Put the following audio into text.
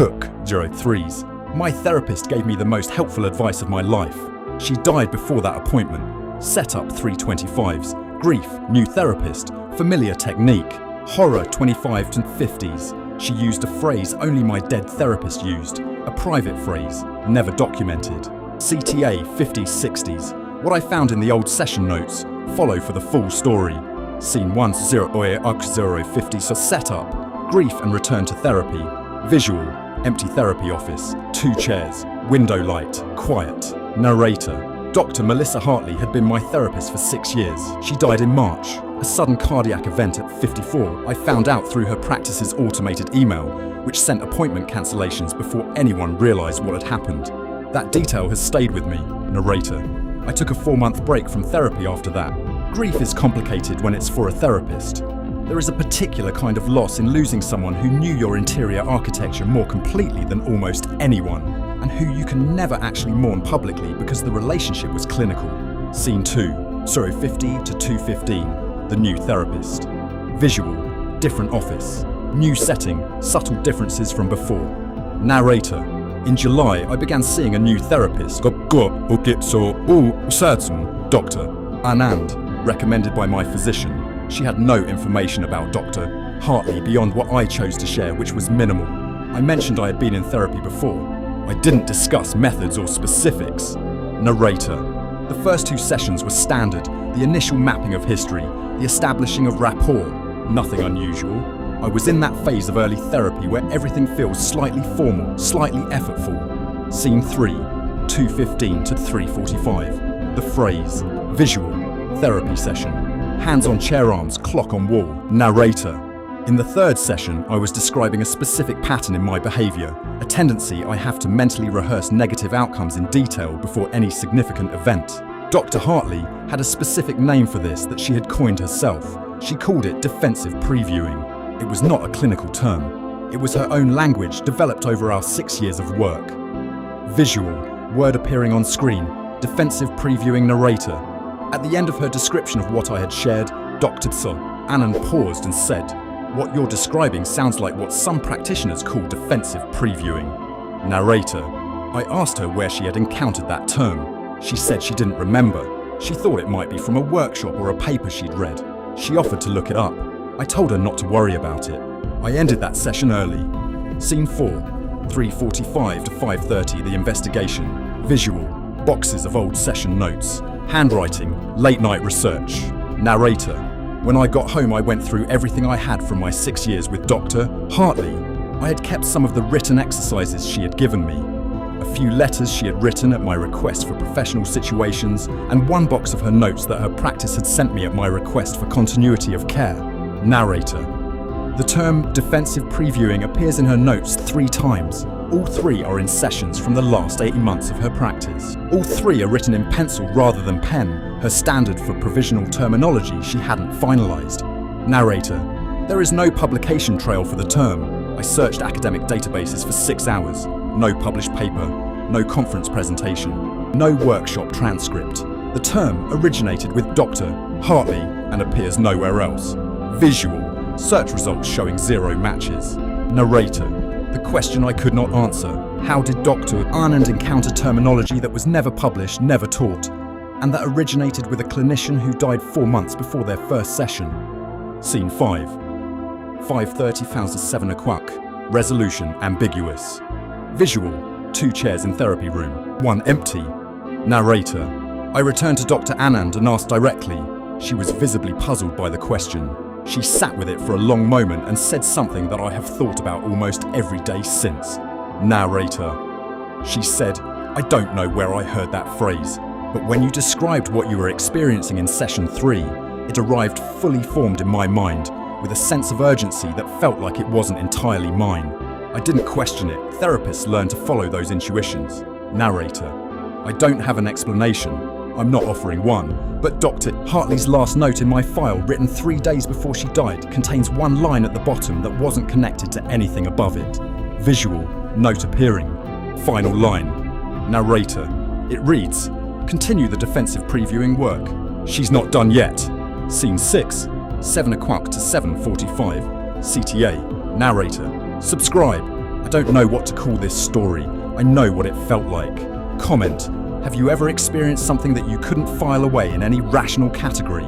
Hook 03s. My therapist gave me the most helpful advice of my life. She died before that appointment. Setup 325s. Grief, new therapist. Familiar technique. Horror 25 to 50s. She used a phrase only my dead therapist used. A private phrase, never documented. CTA 50s 60s. What I found in the old session notes. Follow for the full story. Scene 1050 so setup. Grief and return to therapy. Visual, empty therapy office. 2 chairs. Window light. Quiet. Narrator. Dr. Melissa Hartley had been my therapist for 6 years. She died in March. A sudden cardiac event at 54. I found out through her practice's automated email, which sent appointment cancellations before anyone realised what had happened. That detail has stayed with me. Narrator. I took a 4-month break from therapy after that. Grief is complicated when it's for a therapist. There is a particular kind of loss in losing someone who knew your interior architecture more completely than almost anyone, and who you can never actually mourn publicly because the relationship was clinical. Scene 2, 50 to 215, the new therapist. Visual, different office. New setting, subtle differences from before. Narrator. In July, I began seeing a new therapist. Dr. Anand, recommended by my physician. She had no information about Dr. Hartley beyond what I chose to share, which was minimal. I mentioned I had been in therapy before. I didn't discuss methods or specifics. Narrator. The first 2 sessions were standard, the initial mapping of history, the establishing of rapport, nothing unusual. I was in that phase of early therapy where everything feels slightly formal, slightly effortful. Scene 3, 215 to 345. The phrase, visual, therapy session. Hands on chair arms, clock on wall. Narrator. In the 3rd session, I was describing a specific pattern in my behaviour, a tendency I have to mentally rehearse negative outcomes in detail before any significant event. Dr. Hartley had a specific name for this that she had coined herself. She called it defensive previewing. It was not a clinical term. It was her own language developed over our 6 years of work. Visual, word appearing on screen, defensive previewing narrator. At the end of her description of what I had shared, Dr. Anand paused and said, "What you're describing sounds like what some practitioners call defensive previewing." Narrator. I asked her where she had encountered that term. She said she didn't remember. She thought it might be from a workshop or a paper she'd read. She offered to look it up. I told her not to worry about it. I ended that session early. Scene 4, 345 to 530, the investigation. Visual, boxes of old session notes. Handwriting, late night research. Narrator. When I got home, I went through everything I had from my 6 years with Dr. Hartley. I had kept some of the written exercises she had given me, a few letters she had written at my request for professional situations, and 1 box of her notes that her practice had sent me at my request for continuity of care. Narrator. The term defensive previewing appears in her notes 3 times. All 3 are in sessions from the last 8 months of her practice. All 3 are written in pencil rather than pen, her standard for provisional terminology she hadn't finalised. Narrator. There is no publication trail for the term. I searched academic databases for 6 hours. No published paper, no conference presentation, no workshop transcript. The term originated with Dr. Hartley and appears nowhere else. Visual. Search results showing 0 matches. Narrator. The question I could not answer. How did Dr. Anand encounter terminology that was never published, never taught, and that originated with a clinician who died 4 months before their first session? Scene 5. 5:30 found at 7 o'clock. Resolution ambiguous. Visual. 2 chairs in therapy room. 1 empty. Narrator. I returned to Dr. Anand and asked directly. She was visibly puzzled by the question. She sat with it for a long moment and said something that I have thought about almost every day since. Narrator. She said, "I don't know where I heard that phrase, but when you described what you were experiencing in session 3, it arrived fully formed in my mind, with a sense of urgency that felt like it wasn't entirely mine. I didn't question it. Therapists learn to follow those intuitions." Narrator. I don't have an explanation. I'm not offering one, but Dr. Hartley's last note in my file, written 3 days before she died, contains 1 line at the bottom that wasn't connected to anything above it. Visual, note appearing. Final line. Narrator. It reads, "Continue the defensive previewing work. She's not done yet." Scene 6, 7 o'clock to 7:45. CTA. Narrator. Subscribe. I don't know what to call this story. I know what it felt like. Comment. Have you ever experienced something that you couldn't file away in any rational category?